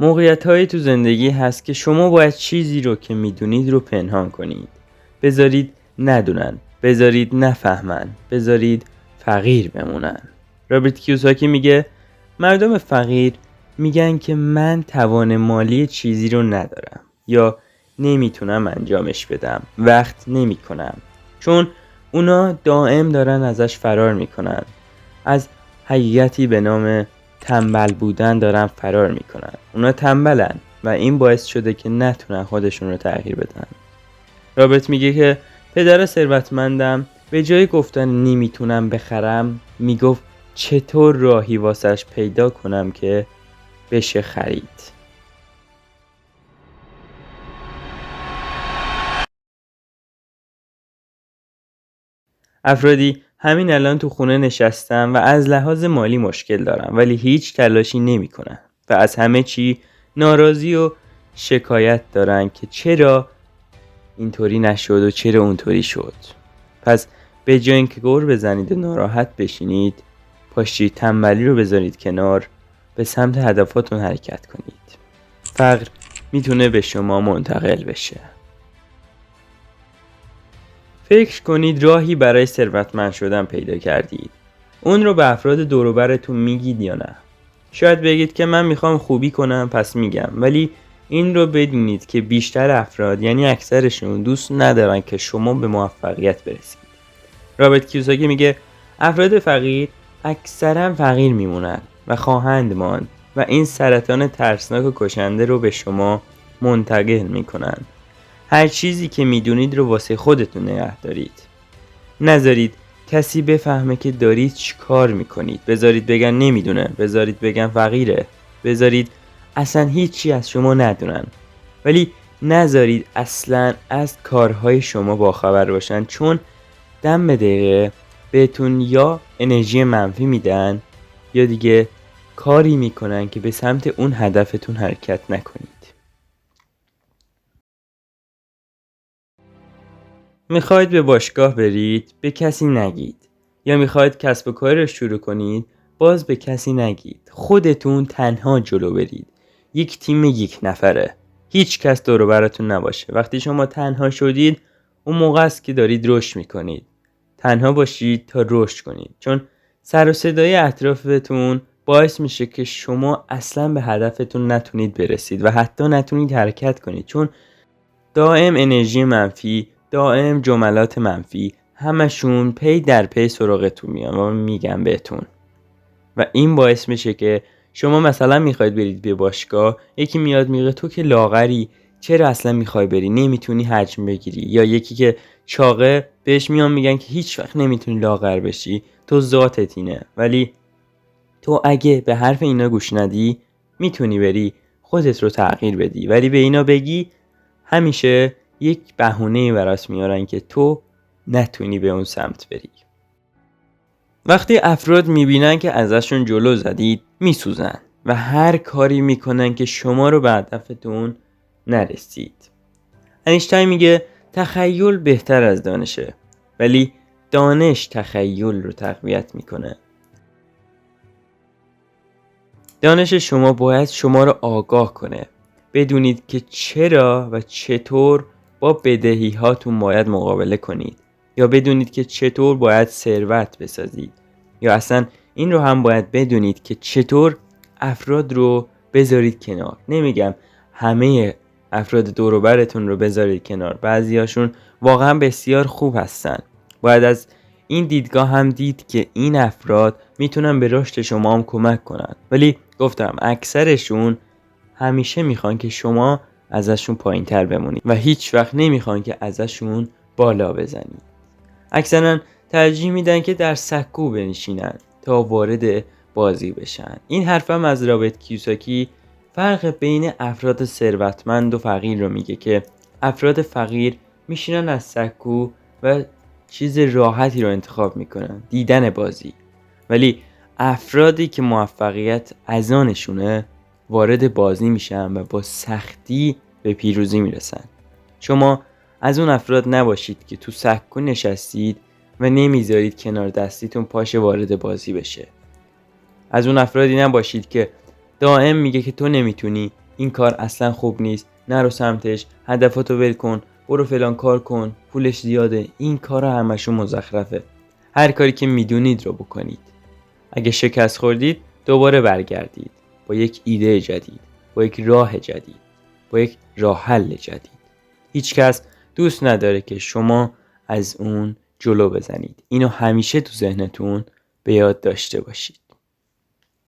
موقعیت‌هایی تو زندگی هست که شما باید چیزی رو که میدونید رو پنهان کنید. بذارید ندونن، بذارید نفهمن، بذارید فقیر بمونن. رابرت کیوساکی میگه مردم فقیر میگن که من توان مالی چیزی رو ندارم یا نمیتونم انجامش بدم، وقت نمیکنم، چون اونا دائم دارن ازش فرار میکنن. از حقیقتی به نام تنبل بودن دارن فرار میکنن. اونا تنبلن و این باعث شده که نتونن خودشون رو تغییر بدن. رابرت میگه که پدر ثروتمندم به جای گفتن نمیتونم بخرم میگفت چطور راهی واسش پیدا کنم که بشه خرید. افرادی همین الان تو خونه نشستن و از لحاظ مالی مشکل دارن ولی هیچ تلاشی نمی کنن و از همه چی ناراضی و شکایت دارن که چرا اینطوری نشد و چرا اونطوری شد. پس به جای اینکه گر بزنید و ناراحت بشینید، پاشید تنبلی رو بذارید کنار، به سمت هدفاتون حرکت کنید. فقر میتونه به شما منتقل بشه. فکر کنید راهی برای ثروتمند شدن پیدا کردید. اون رو به افراد دور و برتون میگید یا نه؟ شاید بگید که من میخوام خوبی کنم پس میگم، ولی این رو بدونید که بیشتر افراد یعنی اکثرشون دوست ندارن که شما به موفقیت برسید. رابرت کیوساکی میگه افراد فقیر اکثرا فقیر میمونن و خواهند ماند و این سرطان ترسناک و کشنده رو به شما منتقل میکنن. هر چیزی که میدونید رو واسه خودتون نگه دارید. نذارید کسی بفهمه که دارید چی کار میکنید. بذارید بگن نمیدونه، بذارید بگن فقیره، بذارید اصلا هیچی از شما ندونن، ولی نذارید اصلا از کارهای شما باخبر باشن، چون دم به دقیقه بهتون یا انرژی منفی میدن یا دیگه کاری میکنن که به سمت اون هدفتون حرکت نکنید. میخواید به باشگاه برید، به کسی نگید. یا میخواید کسب و کار رو شروع کنید، باز به کسی نگید. خودتون تنها جلو برید. یک تیم یک نفره. هیچ کس دور و براتون نباشه. وقتی شما تنها شدید، اون موقع است که دارید رشد میکنید. تنها باشید تا رشد کنید، چون سر و صدای اطرافتون باعث میشه که شما اصلا به هدفتون نتونید برسید و حتی نتونید حرکت کنید، چون دائم انرژی منفی، دائم جملات منفی، همشون پی در پی سراغتون میان و میگن بهتون و این باعث میشه که شما مثلا میخواید برید به باشگاه، یکی میاد میگه تو که لاغری، چرا اصلا میخوای بری، نمیتونی حجم بگیری. یا یکی که چاقه بهش میان میگن که هیچ وقت نمیتونی لاغر بشی، تو ذاتت اینه. ولی تو اگه به حرف اینا گوش ندی میتونی بری خودت رو تغییر بدی، ولی به اینا بگی همیشه یک بهونه براش میارن که تو نتونی به اون سمت بری. وقتی افراد میبینن که ازشون جلو زدید میسوزن و هر کاری میکنن که شما رو به هدفتون نرسید. اینشتین میگه تخیل بهتر از دانشه، ولی دانش تخیل رو تقویت میکنه. دانش شما باید شما رو آگاه کنه. بدونید که چرا و چطور با بدهی هاتون باید مقابله کنید، یا بدونید که چطور باید ثروت بسازید، یا اصلا این رو هم باید بدونید که چطور افراد رو بذارید کنار. نمیگم همه افراد دور و برتون رو بذارید کنار، بعضیاشون واقعا بسیار خوب هستن. باید از این دیدگاه هم دید که این افراد میتونن به رشد شما هم کمک کنن، ولی گفتم اکثرشون همیشه میخوان که شما ازشون پایین تر بمونید و هیچ وقت نمیخوان که ازشون بالا بزنید. اکثرا ترجیح میدن که در سکو بنشینن تا وارد بازی بشن. این حرفم از رابرت کیوساکی فرق بین افراد ثروتمند و فقیر رو میگه که افراد فقیر میشینن از سکو و چیز راحتی رو انتخاب میکنن، دیدن بازی، ولی افرادی که موفقیت از آنشونه وارد بازی میشن و با سختی به پیروزی میرسن. شما از اون افراد نباشید که تو سکو نشستید و نمیذارید کنار دستیتون پاشه وارد بازی بشه. از اون افرادی نباشید که دائم میگه که تو نمیتونی، این کار اصلا خوب نیست، نرو سمتش، هدفاتو ول کن، برو فلان کار کن، پولش زیاده. این کارا همشون مزخرفه. هر کاری که میدونید رو بکنید. اگه شکست خوردید دوباره برگردید با یک ایده جدید، با یک راه جدید، با یک راه حل جدید. هیچ کس دوست نداره که شما از اون جلو بزنید. اینو همیشه تو ذهنتون به یاد داشته باشید.